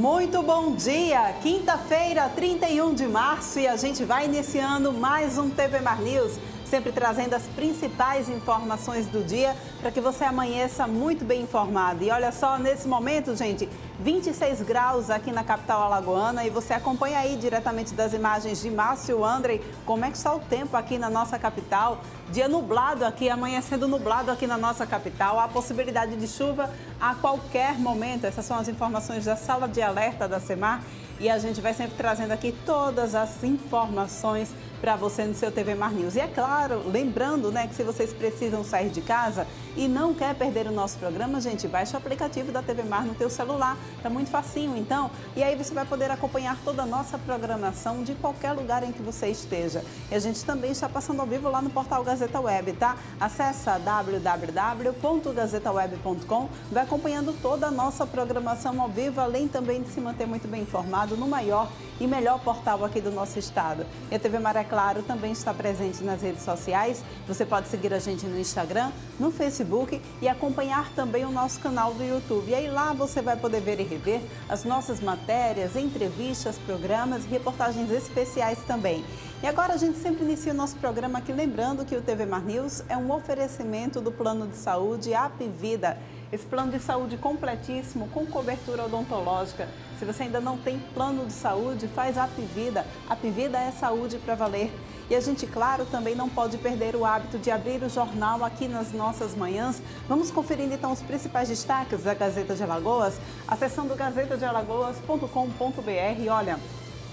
Muito bom dia! Quinta-feira, 31 de março, e a gente vai iniciando mais um TV Mar News, sempre trazendo as principais informações do dia para que você amanheça muito bem informado. E olha só, nesse momento, gente, 26 graus aqui na capital alagoana, e você acompanha aí diretamente das imagens de Márcio Andrei como é que está o tempo aqui na nossa capital. Dia nublado aqui, amanhecendo nublado aqui na nossa capital, há possibilidade de chuva a qualquer momento. Essas são as informações da sala de alerta da SEMAR, e a gente vai sempre trazendo aqui todas as informações para você no seu TV Mar News. E é claro, lembrando, né, que se vocês precisam sair de casa e não quer perder o nosso programa, gente, baixa o aplicativo da TV Mar no teu celular. Tá muito facinho, então. E aí você vai poder acompanhar toda a nossa programação de qualquer lugar em que você esteja. E a gente também está passando ao vivo lá no portal Gazeta Web, tá? Acesse www.gazetaweb.com, vai acompanhando toda a nossa programação ao vivo, além também de se manter muito bem informado no maior e melhor portal aqui do nosso estado. E a TV Mar, é claro, também está presente nas redes sociais. Você pode seguir a gente no Instagram, no Facebook e acompanhar também o nosso canal do YouTube. E aí lá você vai poder ver e rever as nossas matérias, entrevistas, programas e reportagens especiais também. E agora a gente sempre inicia o nosso programa aqui lembrando que o TV Mar News é um oferecimento do Plano de Saúde Apvida. Esse plano de saúde completíssimo, com cobertura odontológica. Se você ainda não tem plano de saúde, faz Apvida. Apvida é saúde para valer. E a gente, claro, também não pode perder o hábito de abrir o jornal aqui nas nossas manhãs. Vamos conferindo então os principais destaques da Gazeta de Alagoas, acessando gazetadealagoas.com.br. Olha,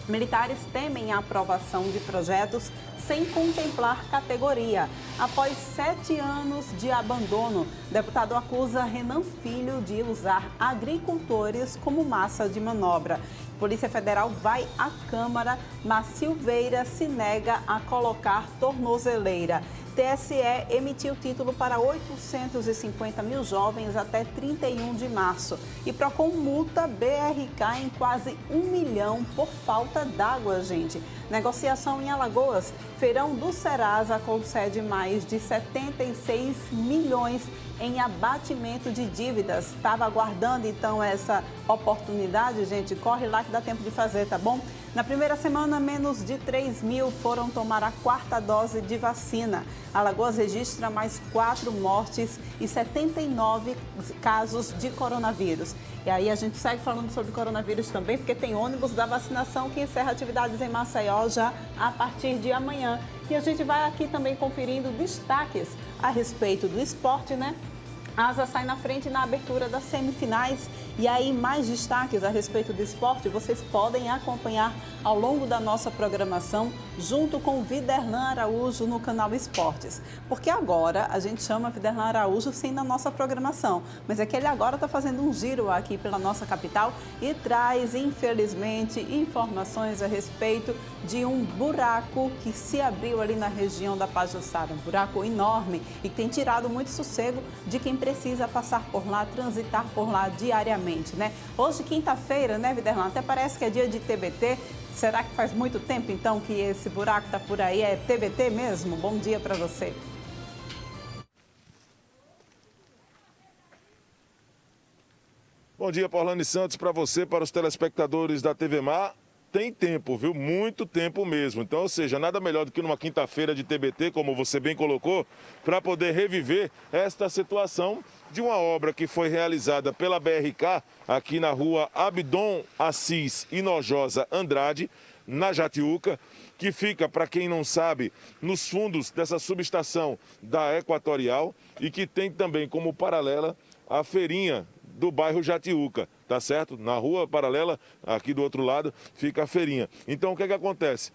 militares temem a aprovação de projetos sem contemplar categoria. Após 7 anos de abandono, deputado acusa Renan Filho de usar agricultores como massa de manobra. Polícia Federal vai à Câmara, mas Silveira se nega a colocar tornozeleira. TSE emitiu título para 850 mil jovens até 31 de março. E Procon multa BRK em quase 1 milhão por falta d'água, gente. Negociação em Alagoas. Feirão do Serasa concede mais de 76 milhões em abatimento de dívidas. Estava aguardando, então, essa oportunidade, gente? Corre lá que dá tempo de fazer, tá bom? Na primeira semana, menos de 3 mil foram tomar a 4ª dose de vacina. Alagoas registra mais 4 mortes e 79 casos de coronavírus. E aí a gente segue falando sobre coronavírus também, porque tem ônibus da vacinação que encerra atividades em Maceió já a partir de amanhã. E a gente vai aqui também conferindo destaques a respeito do esporte, né? A Asa sai na frente na abertura das semifinais. E aí, mais destaques a respeito do esporte, vocês podem acompanhar ao longo da nossa programação, junto com o Viderlan Araújo no canal Esportes. Porque agora a gente chama Viderlan Araújo sim na nossa programação, mas é que ele agora está fazendo um giro aqui pela nossa capital e traz, infelizmente, informações a respeito de um buraco que se abriu ali na região da Pajuçara. Um buraco enorme e que tem tirado muito sossego de quem precisa passar por lá, transitar por lá diariamente, né? Hoje, quinta-feira, né, Viderlan? Até parece que é dia de TBT. Será que faz muito tempo, então, que esse buraco está por aí? É TBT mesmo? Bom dia para você. Bom dia, Paulane Santos, para você, para os telespectadores da TV Mar. Tem tempo, viu? Muito tempo mesmo. Então, ou seja, nada melhor do que numa quinta-feira de TBT, como você bem colocou, para poder reviver esta situação de uma obra que foi realizada pela BRK aqui na rua Abdon Assis Hinojosa Andrade, na Jatiuca, que fica, para quem não sabe, nos fundos dessa subestação da Equatorial e que tem também como paralela a feirinha do bairro Jatiuca, tá certo? Na rua paralela, aqui do outro lado, fica a feirinha. Então, o que é que acontece?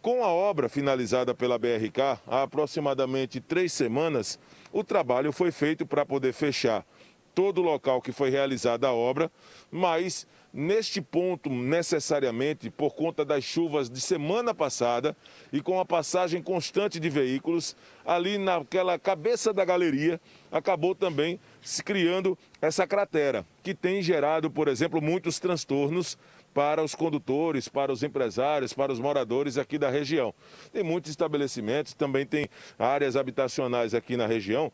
Com a obra finalizada pela BRK, há aproximadamente 3 semanas, o trabalho foi feito para poder fechar todo o local que foi realizada a obra, mas neste ponto, necessariamente, por conta das chuvas de semana passada e com a passagem constante de veículos, ali naquela cabeça da galeria, acabou também se criando essa cratera, que tem gerado, por exemplo, muitos transtornos para os condutores, para os empresários, para os moradores aqui da região. Tem muitos estabelecimentos, também tem áreas habitacionais aqui na região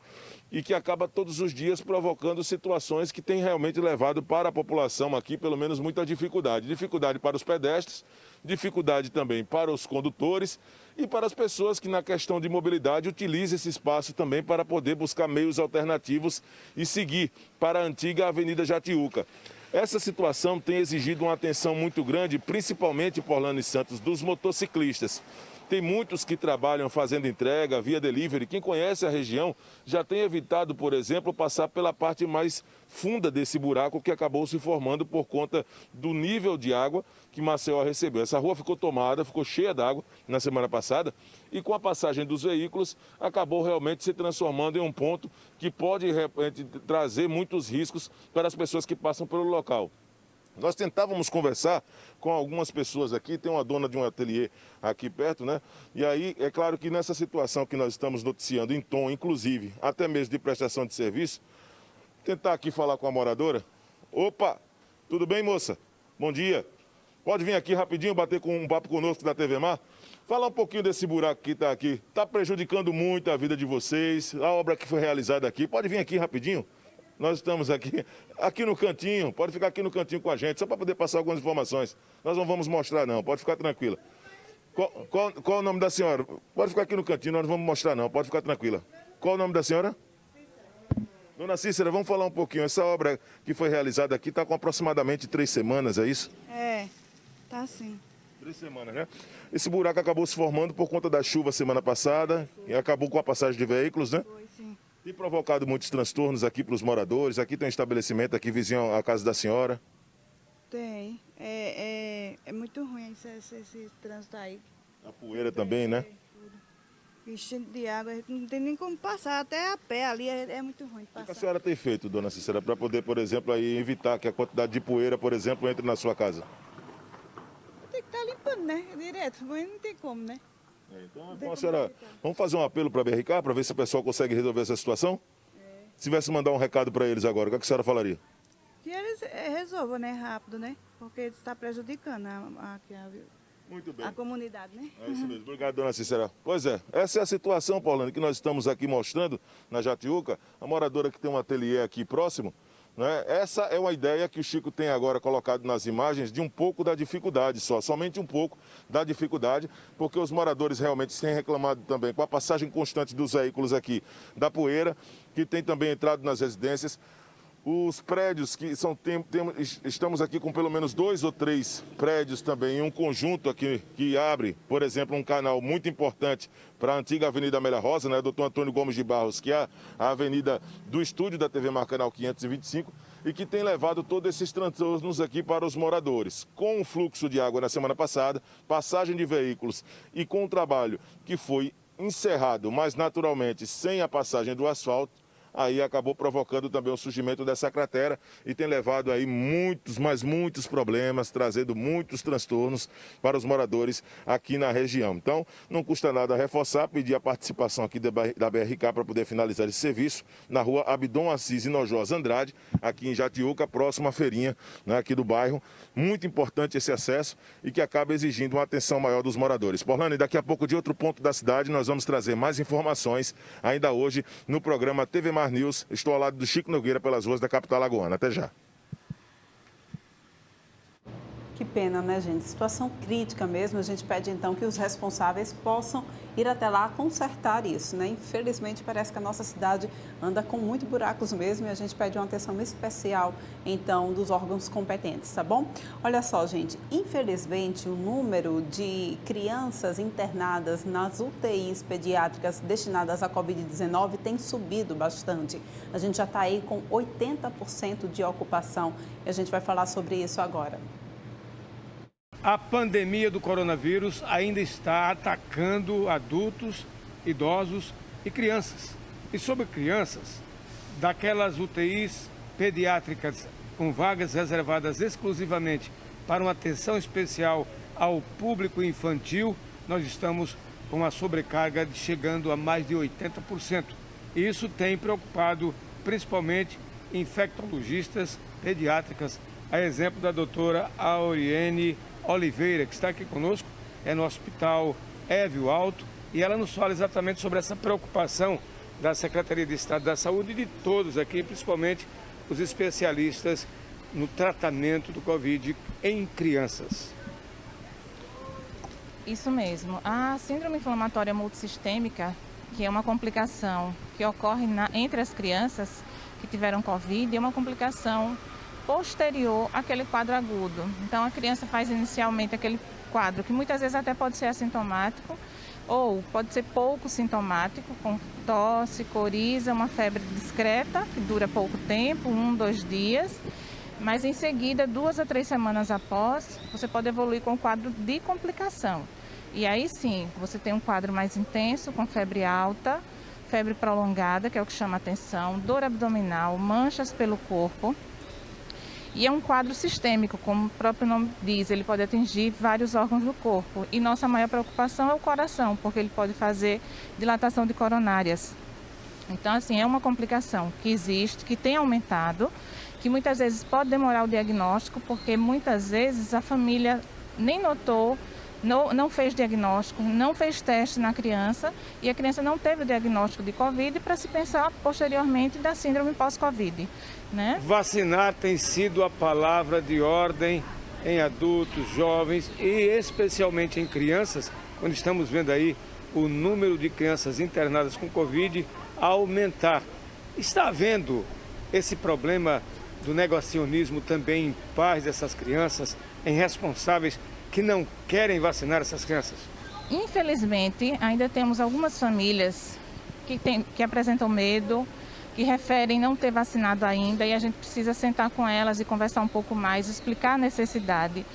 e que acaba todos os dias provocando situações que têm realmente levado para a população aqui, pelo menos, muita dificuldade. Dificuldade para os pedestres, dificuldade também para os condutores e para as pessoas que, na questão de mobilidade, utilizam esse espaço também para poder buscar meios alternativos e seguir para a antiga Avenida Jatiuca. Essa situação tem exigido uma atenção muito grande, principalmente, por Orlando e Santos, dos motociclistas. Tem muitos que trabalham fazendo entrega via delivery. Quem conhece a região já tem evitado, por exemplo, passar pela parte mais funda desse buraco que acabou se formando por conta do nível de água que Maceió recebeu. Essa rua ficou tomada, ficou cheia d'água na semana passada e com a passagem dos veículos acabou realmente se transformando em um ponto que pode de repente trazer muitos riscos para as pessoas que passam pelo local. Nós tentávamos conversar com algumas pessoas aqui, tem uma dona de um ateliê aqui perto, né? E aí, é claro que nessa situação que nós estamos noticiando em tom, inclusive, até mesmo de prestação de serviço, tentar aqui falar com a moradora. Opa, tudo bem, moça? Bom dia. Pode vir aqui rapidinho bater com um papo conosco da TV Mar? Falar um pouquinho desse buraco que está aqui. Está prejudicando muito a vida de vocês, a obra que foi realizada aqui. Pode vir aqui rapidinho? Nós estamos aqui no cantinho, pode ficar aqui no cantinho com a gente, só para poder passar algumas informações. Nós não vamos mostrar não, pode ficar tranquila. Qual o nome da senhora? Pode ficar aqui no cantinho, nós não vamos mostrar não, pode ficar tranquila. Qual o nome da senhora? Cícera. Dona Cícera, vamos falar um pouquinho. Essa obra que foi realizada aqui está com aproximadamente 3 semanas, é isso? É, tá sim. 3 semanas, né? Esse buraco acabou se formando por conta da chuva semana passada e acabou com a passagem de veículos, né? Foi, sim. Tem provocado muitos transtornos aqui para os moradores. Aqui tem um estabelecimento aqui vizinho à casa da senhora. Tem. É muito ruim esse trânsito aí. A poeira também, né? Enchendo de água, a gente não tem nem como passar, até a pé ali é muito ruim de O que a passar. senhora tem feito, dona Cícera, para poder, por exemplo, aí evitar que a quantidade de poeira, por exemplo, entre na sua casa? Tem que estar limpando, né? Direto, mas não tem como, né? Então, a senhora, vamos fazer um apelo para a BRK para ver se o pessoal consegue resolver essa situação? Se tivesse mandar um recado para eles agora, o que a senhora falaria? Que eles resolvam, né? Rápido, né? Porque está prejudicando Muito bem. a comunidade, né? É isso mesmo. Obrigado, dona Cícera. Pois é, essa é a situação, Paulana, que nós estamos aqui mostrando na Jatiuca. A moradora que tem um ateliê aqui próximo, né? Essa é uma ideia que o Chico tem agora colocado nas imagens de um pouco da dificuldade somente um pouco da dificuldade, porque os moradores realmente têm reclamado também com a passagem constante dos veículos aqui da poeira, que tem também entrado nas residências. Os prédios que estamos aqui com pelo menos 2 ou 3 prédios também, em um conjunto aqui que abre, por exemplo, um canal muito importante para a antiga Avenida Amélia Rosa, né, Dr. Antônio Gomes de Barros, que é a avenida do estúdio da TV Mar Canal 525, e que tem levado todos esses transtornos aqui para os moradores. Com o fluxo de água na semana passada, passagem de veículos e com o trabalho que foi encerrado, mas naturalmente sem a passagem do asfalto, aí acabou provocando também o surgimento dessa cratera e tem levado aí muitos problemas, trazendo muitos transtornos para os moradores aqui na região. Então, não custa nada reforçar, pedir a participação aqui da BRK para poder finalizar esse serviço na rua Abdon Assis Inojosa Andrade, aqui em Jatiuca, próxima à feirinha, né, aqui do bairro. Muito importante esse acesso e que acaba exigindo uma atenção maior dos moradores. Porlane, daqui a pouco de outro ponto da cidade nós vamos trazer mais informações ainda hoje no programa TV Mar News. Estou ao lado do Chico Nogueira pelas ruas da capital alagoana. Até já. Que pena, né, gente? Situação crítica mesmo. A gente pede, então, que os responsáveis possam ir até lá consertar isso, né? Infelizmente, parece que a nossa cidade anda com muitos buracos mesmo e a gente pede uma atenção especial, então, dos órgãos competentes, tá bom? Olha só, gente, infelizmente, o número de crianças internadas nas UTIs pediátricas destinadas à Covid-19 tem subido bastante. A gente já está aí com 80% de ocupação e a gente vai falar sobre isso agora. A pandemia do coronavírus ainda está atacando adultos, idosos e crianças. E sobre crianças, daquelas UTIs pediátricas com vagas reservadas exclusivamente para uma atenção especial ao público infantil, nós estamos com uma sobrecarga chegando a mais de 80%. E isso tem preocupado principalmente infectologistas pediátricas a exemplo da doutora Auriene Oliveira, que está aqui conosco, é no Hospital Évio Alto, e ela nos fala exatamente sobre essa preocupação da Secretaria de Estado da Saúde e de todos aqui, principalmente os especialistas no tratamento do Covid em crianças. Isso mesmo. A síndrome inflamatória multissistêmica, que é uma complicação que ocorre entre as crianças que tiveram Covid, é uma complicação posterior àquele quadro agudo. Então, a criança faz inicialmente aquele quadro que muitas vezes até pode ser assintomático ou pode ser pouco sintomático, com tosse, coriza, uma febre discreta, que dura pouco tempo, 1, 2 dias. Mas em seguida, 2 a 3 semanas após, você pode evoluir com um quadro de complicação. E aí sim, você tem um quadro mais intenso, com febre alta, febre prolongada, que é o que chama atenção, dor abdominal, manchas pelo corpo. E é um quadro sistêmico, como o próprio nome diz, ele pode atingir vários órgãos do corpo. E nossa maior preocupação é o coração, porque ele pode fazer dilatação de coronárias. Então, assim, é uma complicação que existe, que tem aumentado, que muitas vezes pode demorar o diagnóstico, porque muitas vezes a família nem notou, não fez diagnóstico, não fez teste na criança e a criança não teve o diagnóstico de Covid para se pensar posteriormente da síndrome pós-Covid, né? Vacinar tem sido a palavra de ordem em adultos, jovens e especialmente em crianças, quando estamos vendo aí o número de crianças internadas com Covid aumentar. Está havendo esse problema do negacionismo também em pais dessas crianças, em responsáveis que não querem vacinar essas crianças? Infelizmente, ainda temos algumas famílias que apresentam medo, que referem não ter vacinado ainda, e a gente precisa sentar com elas e conversar um pouco mais, explicar a necessidade,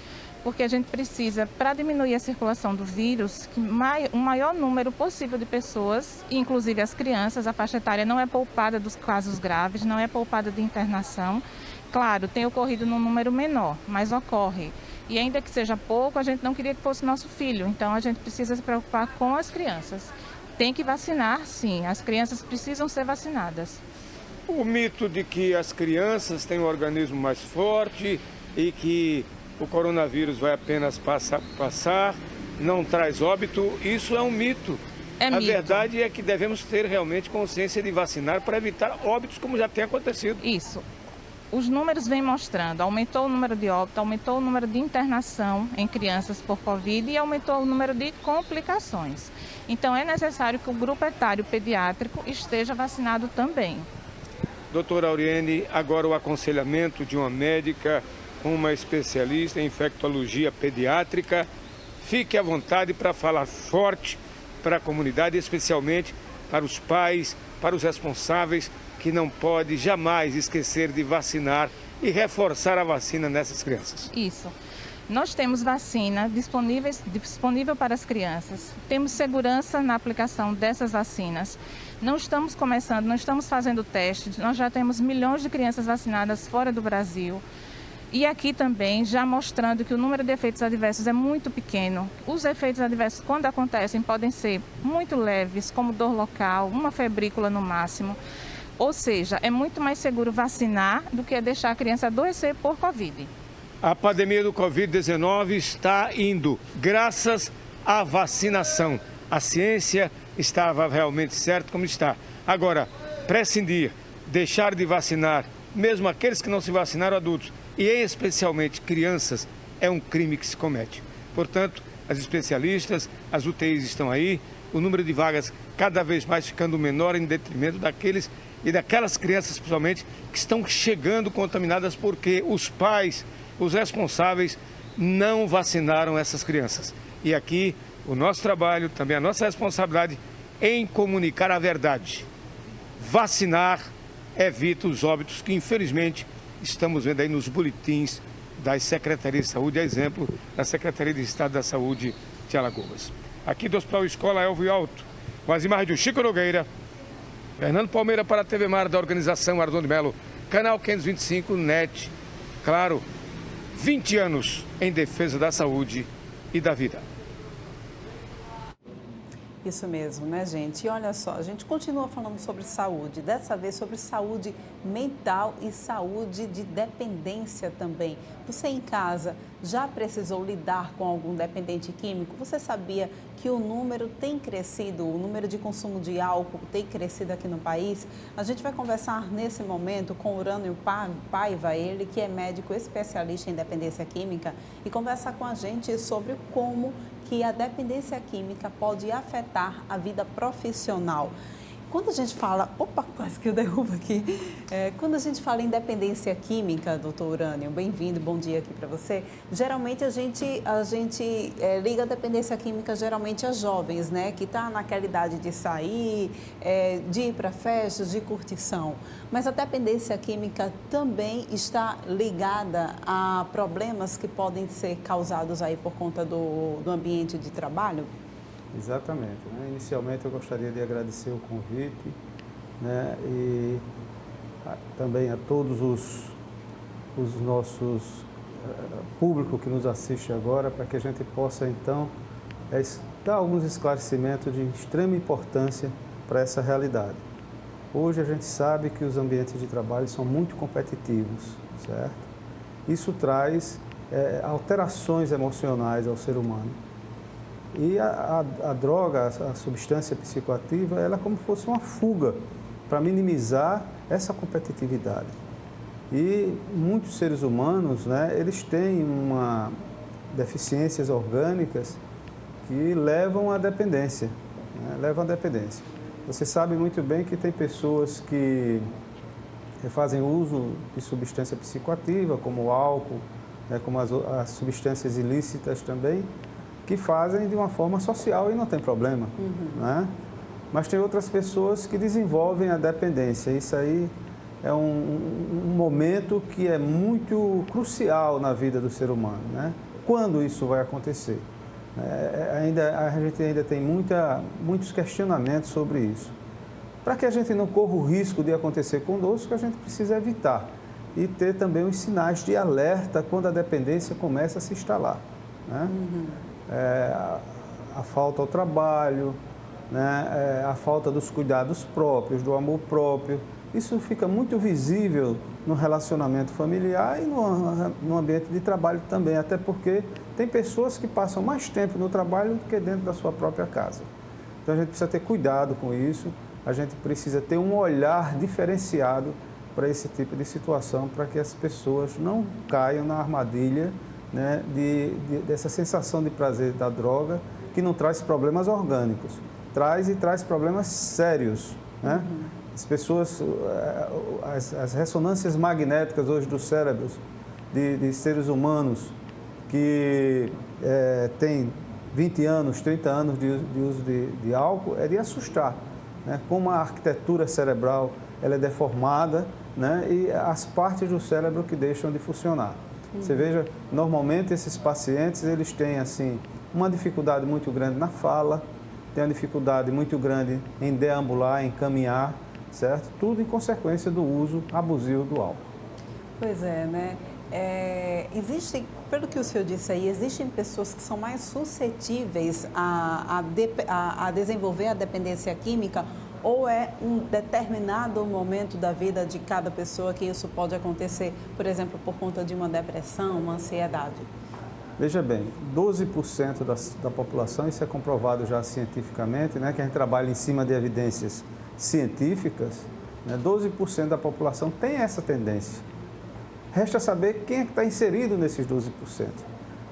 porque a gente precisa, para diminuir a circulação do vírus, que um maior número possível de pessoas, inclusive as crianças, a faixa etária não é poupada dos casos graves, não é poupada de internação. Claro, tem ocorrido num número menor, mas ocorre. E ainda que seja pouco, a gente não queria que fosse nosso filho, então a gente precisa se preocupar com as crianças. Tem que vacinar, sim, as crianças precisam ser vacinadas. O mito de que as crianças têm um organismo mais forte e que o coronavírus vai apenas passar, não traz óbito, isso é um mito. A verdade é que devemos ter realmente consciência de vacinar para evitar óbitos como já tem acontecido. Isso. Os números vêm mostrando, aumentou o número de óbito, aumentou o número de internação em crianças por Covid e aumentou o número de complicações. Então é necessário que o grupo etário pediátrico esteja vacinado também. Doutora Auriene, agora o aconselhamento de uma médica, uma especialista em infectologia pediátrica. Fique à vontade para falar forte para a comunidade, especialmente para os pais, para os responsáveis, que não pode jamais esquecer de vacinar e reforçar a vacina nessas crianças. Isso. Nós temos vacina disponível para as crianças. Temos segurança na aplicação dessas vacinas. Não estamos começando, não estamos fazendo testes. Nós já temos milhões de crianças vacinadas fora do Brasil. E aqui também, já mostrando que o número de efeitos adversos é muito pequeno. Os efeitos adversos, quando acontecem, podem ser muito leves, como dor local, uma febrícula no máximo. Ou seja, é muito mais seguro vacinar do que deixar a criança adoecer por Covid. A pandemia do Covid-19 está indo graças à vacinação. A ciência estava realmente certa como está. Agora, prescindir, deixar de vacinar, mesmo aqueles que não se vacinaram, adultos, e especialmente crianças, é um crime que se comete. Portanto, as especialistas, as UTIs estão aí, o número de vagas cada vez mais ficando menor em detrimento daqueles e daquelas crianças, principalmente, que estão chegando contaminadas porque os pais, os responsáveis, não vacinaram essas crianças. E aqui, o nosso trabalho, também a nossa responsabilidade em comunicar a verdade. Vacinar evita os óbitos que, infelizmente, estamos vendo aí nos boletins das Secretarias de Saúde, a exemplo da Secretaria de Estado da Saúde de Alagoas. Aqui do Hospital Escola Élvio Alto, com as imagens de Chico Nogueira, Fernando Palmeira para a TV Mar da organização Ardon de Melo, canal 525 NET. Claro, 20 anos em defesa da saúde e da vida. Isso mesmo, né, gente? E olha só, a gente continua falando sobre saúde, dessa vez sobre saúde mental e saúde de dependência também. Você em casa já precisou lidar com algum dependente químico? Você sabia que o número tem crescido, o número de consumo de álcool tem crescido aqui no país? A gente vai conversar nesse momento com o Urânio Paiva, ele que é médico especialista em dependência química, e conversar com a gente sobre como que a dependência química pode afetar a vida profissional. Quando a gente fala... Opa, quase que eu derrubo aqui. Quando a gente fala em dependência química, doutor Urânio, bem-vindo, bom dia aqui para você. Geralmente a gente liga a dependência química geralmente a jovens, né? Que está naquela idade de sair, de ir para festas, de curtição. Mas a dependência química também está ligada a problemas que podem ser causados aí por conta do ambiente de trabalho? Exatamente. Né? Inicialmente eu gostaria de agradecer o convite, né? E também a todos os nossos público que nos assiste agora, para que a gente possa então dar alguns esclarecimentos de extrema importância para essa realidade. Hoje a gente sabe que os ambientes de trabalho são muito competitivos, certo? Isso traz alterações emocionais ao ser humano. E a droga, a substância psicoativa, ela é como se fosse uma fuga para minimizar essa competitividade. E muitos seres humanos, né, eles têm deficiências orgânicas que levam à dependência, né, Você sabe muito bem que tem pessoas que fazem uso de substância psicoativa, como o álcool, né, como as substâncias ilícitas também, que fazem de uma forma social e não tem problema, né? Mas tem outras pessoas que desenvolvem a dependência. Isso aí é um momento que é muito crucial na vida do ser humano, né? Quando isso vai acontecer? A gente ainda tem muitos questionamentos sobre isso. Para que a gente não corra o risco de acontecer conosco, a gente precisa evitar e ter também os sinais de alerta quando a dependência começa a se instalar, né? A falta ao trabalho, né? A falta dos cuidados próprios, do amor próprio. Isso fica muito visível no relacionamento familiar e no ambiente de trabalho também, até porque tem pessoas que passam mais tempo no trabalho do que dentro da sua própria casa. Então a gente precisa ter cuidado com isso, a gente precisa ter um olhar diferenciado para esse tipo de situação, para que as pessoas não caiam na armadilha, né, dessa sensação de prazer da droga, que não traz problemas orgânicos, traz problemas sérios, né? As pessoas, as ressonâncias magnéticas hoje dos cérebros de seres humanos que têm 20 anos, 30 anos de uso de álcool, é de assustar, né? Como a arquitetura cerebral ela é deformada, né? E as partes do cérebro que deixam de funcionar. Você veja, normalmente esses pacientes, eles têm assim, uma dificuldade muito grande na fala, têm uma dificuldade muito grande em deambular, em caminhar, certo? Tudo em consequência do uso abusivo do álcool. Pois é, né? Existem, pelo que o senhor disse aí, existem pessoas que são mais suscetíveis a desenvolver a dependência química, ou é um determinado momento da vida de cada pessoa que isso pode acontecer, por exemplo, por conta de uma depressão, uma ansiedade? Veja bem, 12% da população, isso é comprovado já cientificamente, né, que a gente trabalha em cima de evidências científicas, né, 12% da população tem essa tendência. Resta saber quem é que está inserido nesses 12%.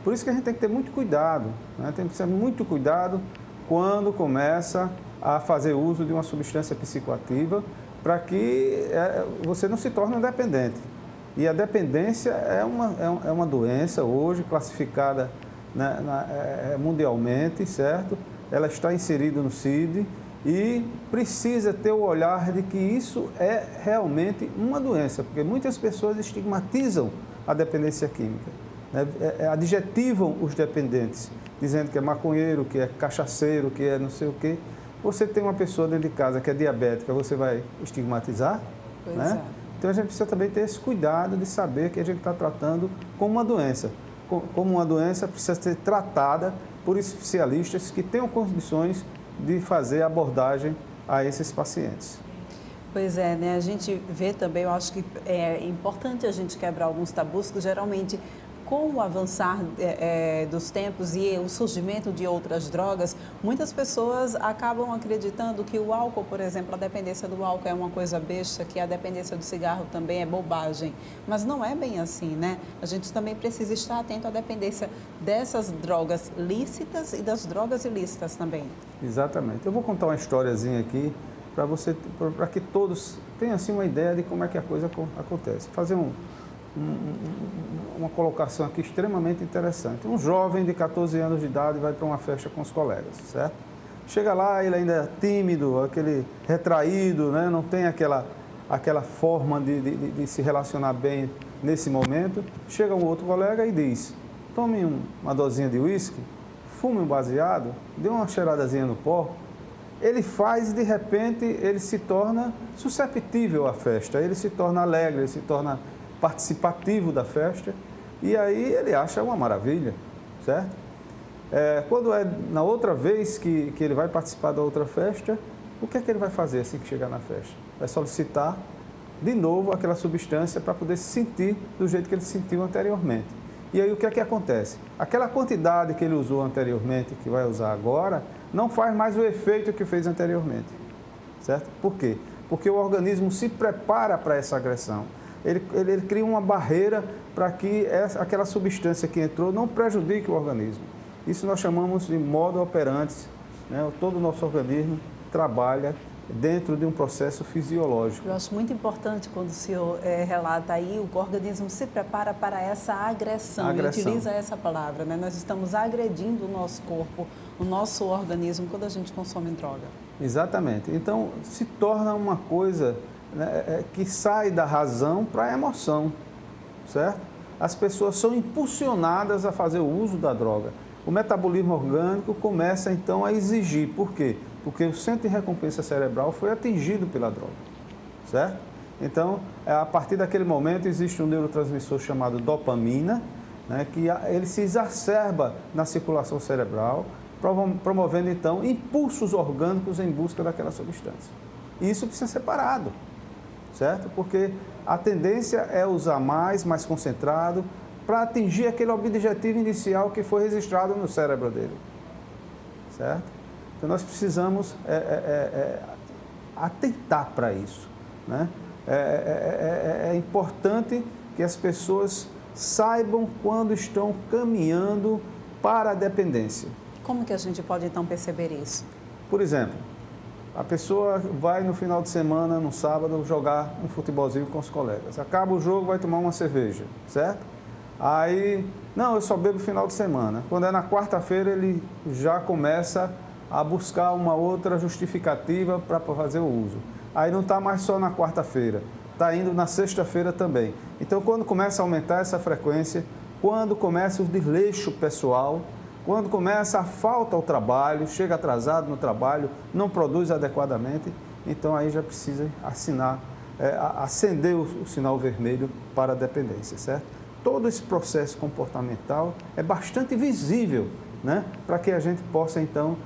Por isso que a gente tem que ter muito cuidado, né, tem que ter muito cuidado quando começa a fazer uso de uma substância psicoativa, para que você não se torne um dependente. E a dependência é uma doença hoje classificada mundialmente, certo? Ela está inserida no CID e precisa ter o olhar de que isso é realmente uma doença, porque muitas pessoas estigmatizam a dependência química, né? Adjetivam os dependentes, dizendo que é maconheiro, que é cachaceiro, que é não sei o quê. Você tem uma pessoa dentro de casa que é diabética, você vai estigmatizar? Pois né? Então a gente precisa também ter esse cuidado de saber que a gente está tratando como uma doença. Como uma doença precisa ser tratada por especialistas que tenham condições de fazer abordagem a esses pacientes. Pois é, né? A gente vê também, eu acho que é importante a gente quebrar alguns tabus, que geralmente com o avançar dos tempos e o surgimento de outras drogas, muitas pessoas acabam acreditando que o álcool, por exemplo, a dependência do álcool é uma coisa besta, que a dependência do cigarro também é bobagem. Mas não é bem assim, né? A gente também precisa estar atento à dependência dessas drogas lícitas e das drogas ilícitas também. Exatamente. Eu vou contar uma historiazinha aqui para que todos tenham assim uma ideia de como é que a coisa acontece. Fazer uma colocação aqui extremamente interessante. Um jovem de 14 anos de idade vai para uma festa com os colegas, certo? Chega lá, ele ainda é tímido, aquele retraído, né? Não tem aquela forma de se relacionar bem nesse momento. Chega um outro colega e diz: tome uma dosinha de uísque, fume um baseado, dê uma cheiradazinha no pó. Ele faz e, de repente, ele se torna susceptível à festa, ele se torna alegre, ele se torna participativo da festa, e aí ele acha uma maravilha, certo? Quando é na outra vez que ele vai participar da outra festa, o que é que ele vai fazer assim que chegar na festa? Vai solicitar de novo aquela substância para poder se sentir do jeito que ele se sentiu anteriormente. E aí o que é que acontece? Aquela quantidade que ele usou anteriormente, que vai usar agora, não faz mais o efeito que fez anteriormente, certo? Por quê? Porque o organismo se prepara para essa agressão. Ele cria uma barreira para que aquela substância que entrou não prejudique o organismo. Isso nós chamamos de modo operandi, né? Todo o nosso organismo trabalha dentro de um processo fisiológico. Eu acho muito importante quando o senhor relata aí, o organismo se prepara para essa agressão. E utiliza essa palavra, né? Nós estamos agredindo o nosso corpo, o nosso organismo quando a gente consome droga. Exatamente. Então, se torna uma coisa, né, que sai da razão para a emoção, certo? As pessoas são impulsionadas a fazer o uso da droga. O metabolismo orgânico começa, então, a exigir. Por quê? Porque o centro de recompensa cerebral foi atingido pela droga, certo? Então, a partir daquele momento, existe um neurotransmissor chamado dopamina, né, que ele se exacerba na circulação cerebral, promovendo, então, impulsos orgânicos em busca daquela substância. E isso precisa ser parado, certo? Porque a tendência é usar mais concentrado, para atingir aquele objetivo inicial que foi registrado no cérebro dele, certo? Então, nós precisamos atentar para isso, né? É importante que as pessoas saibam quando estão caminhando para a dependência. Como que a gente pode, então, perceber isso? Por exemplo, a pessoa vai no final de semana, no sábado, jogar um futebolzinho com os colegas. Acaba o jogo, vai tomar uma cerveja, certo? Aí, não, eu só bebo no final de semana. Quando é na quarta-feira, ele já começa a buscar uma outra justificativa para fazer o uso. Aí não está mais só na quarta-feira, está indo na sexta-feira também. Então, quando começa a aumentar essa frequência, quando começa o desleixo pessoal, quando começa a falta ao trabalho, chega atrasado no trabalho, não produz adequadamente, então aí já precisa acender o sinal vermelho para a dependência, certo? Todo esse processo comportamental é bastante visível, né? Para que a gente possa, então,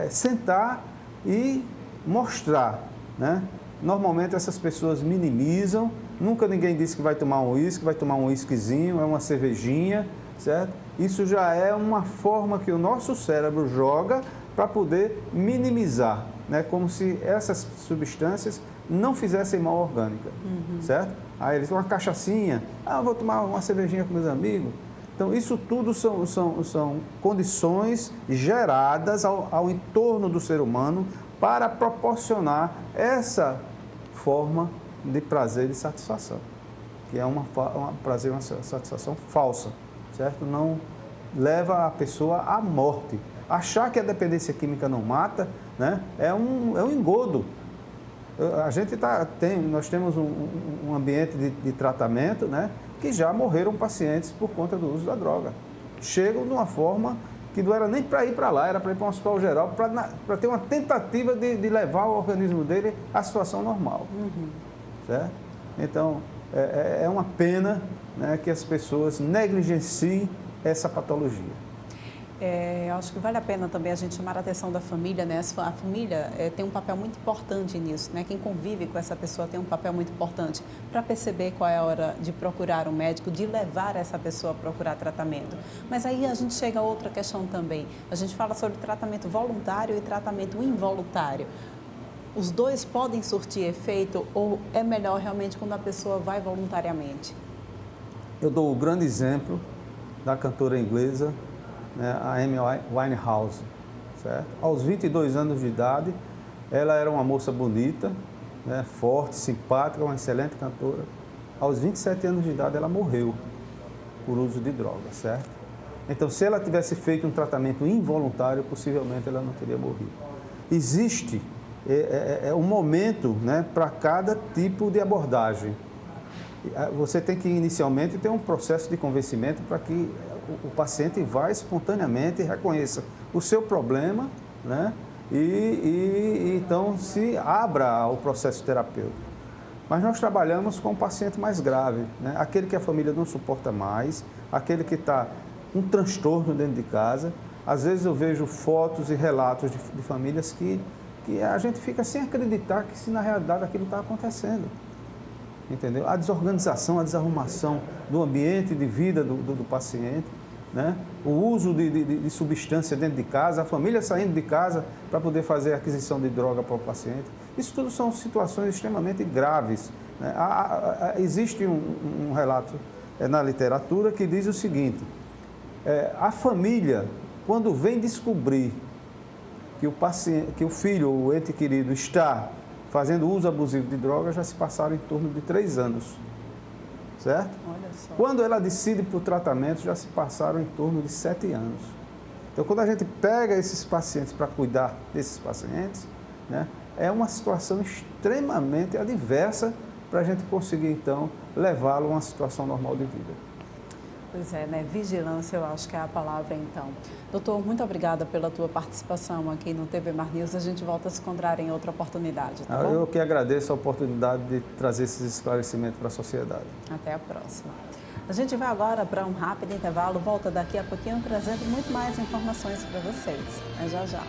sentar e mostrar, né? Normalmente essas pessoas minimizam, nunca ninguém disse que vai tomar um uísque, vai tomar um uísquezinho, é uma cervejinha, certo? Isso já é uma forma que o nosso cérebro joga para poder minimizar, né? Como se essas substâncias não fizessem mal orgânica, certo? Aí eles uma cachaçinha, vou tomar uma cervejinha com meus amigos. Então, isso tudo são condições geradas ao entorno do ser humano para proporcionar essa forma de prazer e de satisfação, que é um prazer, uma satisfação falsa, certo? Não leva a pessoa à morte. Achar que a dependência química não mata, né, é um engodo. Nós temos um ambiente de tratamento, né, que já morreram pacientes por conta do uso da droga. Chegam de uma forma que não era nem para ir para lá, era para ir para um hospital geral, para ter uma tentativa de levar o organismo dele à situação normal. Certo? Então, é uma pena, né, que as pessoas negligenciem essa patologia. Eu acho que vale a pena também a gente chamar a atenção da família, né? A família tem um papel muito importante nisso, né? Quem convive com essa pessoa tem um papel muito importante para perceber qual é a hora de procurar um médico, de levar essa pessoa a procurar tratamento. Mas aí a gente chega a outra questão também. A gente fala sobre tratamento voluntário e tratamento involuntário. Os dois podem surtir efeito ou é melhor realmente quando a pessoa vai voluntariamente? Eu dou o grande exemplo da cantora inglesa, né, a Amy Winehouse, certo? Aos 22 anos de idade, ela era uma moça bonita, né, forte, simpática, uma excelente cantora. Aos 27 anos de idade, ela morreu por uso de drogas, certo? Então, se ela tivesse feito um tratamento involuntário, possivelmente ela não teria morrido. Existe um momento, né, para cada tipo de abordagem. Você tem que inicialmente ter um processo de convencimento para que o paciente vá espontaneamente e reconheça o seu problema, né? E então se abra ao processo terapêutico. Mas nós trabalhamos com o paciente mais grave, né? Aquele que a família não suporta mais, aquele que está com um transtorno dentro de casa. Às vezes eu vejo fotos e relatos de famílias que a gente fica sem acreditar que se na realidade aquilo está acontecendo. Entendeu? A desorganização, a desarrumação do ambiente de vida do paciente, né? O uso de substância dentro de casa, a família saindo de casa para poder fazer a aquisição de droga para o paciente. Isso tudo são situações extremamente graves, né? Existe um relato na literatura que diz o seguinte, a família, quando vem descobrir que o filho ou o ente querido está fazendo uso abusivo de drogas, já se passaram em torno de 3 anos, certo? Olha só. Quando ela decide para o tratamento, já se passaram em torno de 7 anos. Então, quando a gente pega esses pacientes para cuidar desses pacientes, né, é uma situação extremamente adversa para a gente conseguir, então, levá-lo a uma situação normal de vida. Pois é, né? Vigilância, eu acho que é a palavra, então. Doutor, muito obrigada pela tua participação aqui no TV Mar News. A gente volta a se encontrar em outra oportunidade, tá bom? Eu que agradeço a oportunidade de trazer esses esclarecimentos para a sociedade. Até a próxima. A gente vai agora para um rápido intervalo, volta daqui a pouquinho trazendo muito mais informações para vocês. É já já.